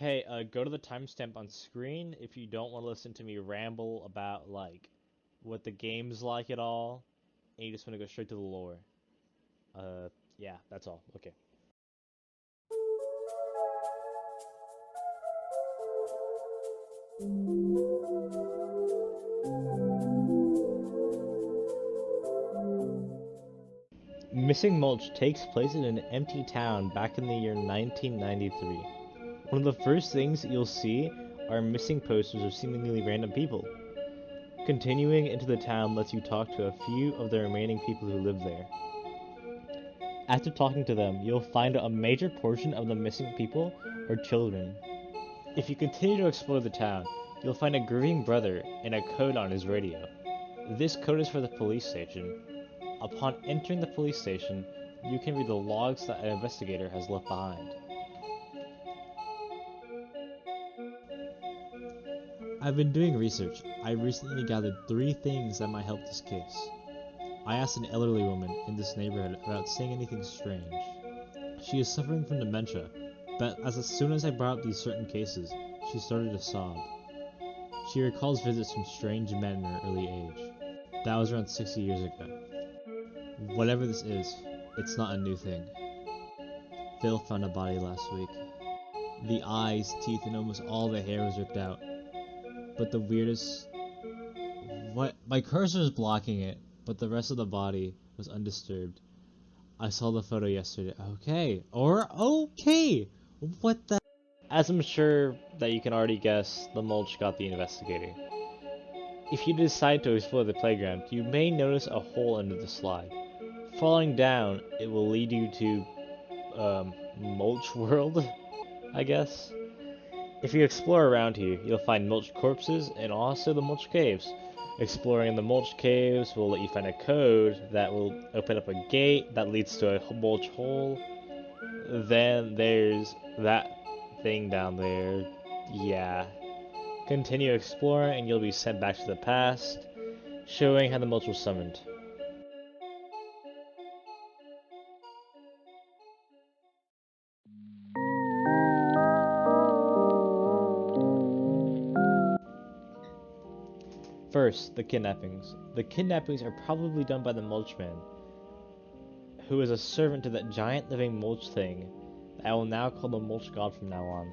Hey, go to the timestamp on screen if you don't want to listen to me ramble about, like, what the game's like at all, and you just want to go straight to the lore. Uh, yeah, that's all. Okay. Missing Mulch takes place in an empty town back in the year 1993. One of the first things you'll see are missing posters of seemingly random people. Continuing into the town lets you talk to a few of the remaining people who live there. After talking to them, you'll find a major portion of the missing people are children. If you continue to explore the town, you'll find a grieving brother and a code on his radio. This code is for the police station. Upon entering the police station, you can read the logs that an investigator has left behind. I've been doing research. I recently gathered 3 things that might help this case. I asked an elderly woman in this neighborhood about seeing anything strange. She is suffering from dementia, but as soon as I brought up these certain cases, she started to sob. She recalls visits from strange men in her early age. That was around 60 years ago. Whatever this is, it's not a new thing. Phil found a body last week. The eyes, teeth, and almost all the hair was ripped out. But the weirdest... What? My cursor is blocking it, but the rest of the body was undisturbed. I saw the photo yesterday. Okay. What the... As I'm sure that you can already guess, the mulch got the investigator. If you decide to explore the playground, you may notice a hole under the slide. Falling down, it will lead you to, Mulch World, I guess. If you explore around here, you'll find mulch corpses and also the mulch caves. Exploring the mulch caves will let you find a code that will open up a gate that leads to a mulch hole. Then there's that thing down there. Yeah. Continue exploring and you'll be sent back to the past, showing how the mulch was summoned. First, the kidnappings. The kidnappings are probably done by the Mulchman, who is a servant to that giant living mulch thing that I will now call the Mulch God from now on.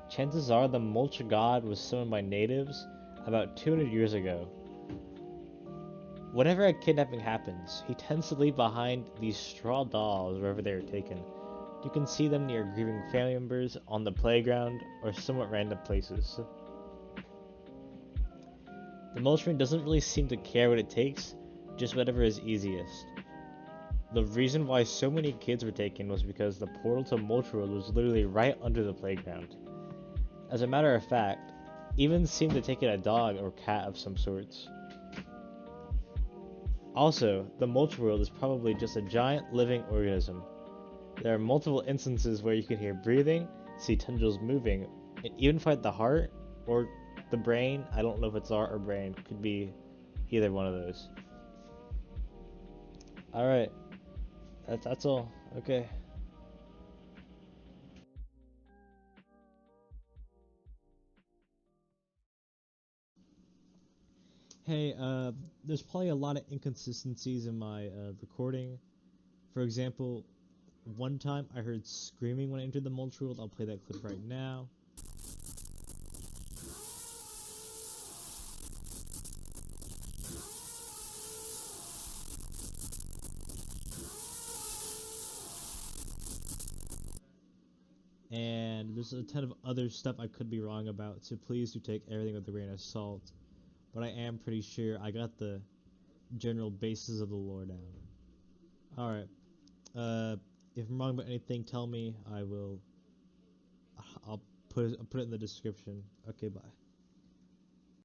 Chances are the Mulch God was summoned by natives about 200 years ago. Whenever a kidnapping happens, he tends to leave behind these straw dolls wherever they are taken. You can see them near grieving family members, on the playground, or somewhat random places. The Mulchman doesn't really seem to care what it takes, just whatever is easiest. The reason why so many kids were taken was because the portal to Mulch World was literally right under the playground. As a matter of fact, even seemed to take in a dog or cat of some sorts. Also, the Mulch World is probably just a giant living organism. There are multiple instances where you can hear breathing, see tendrils moving, and even find the heart or the brain. I don't know if it's heart or brain. Could be either one of those. Alright, that's all. Okay. Hey, there's probably a lot of inconsistencies in my recording. For example, one time I heard screaming when I entered the mulch world. I'll play that clip right now. And there's a ton of other stuff I could be wrong about, so please do take everything with a grain of salt. But I am pretty sure I got the general basis of the lore down. Alright. If I'm wrong about anything, tell me. I'll put it in the description. Okay, bye.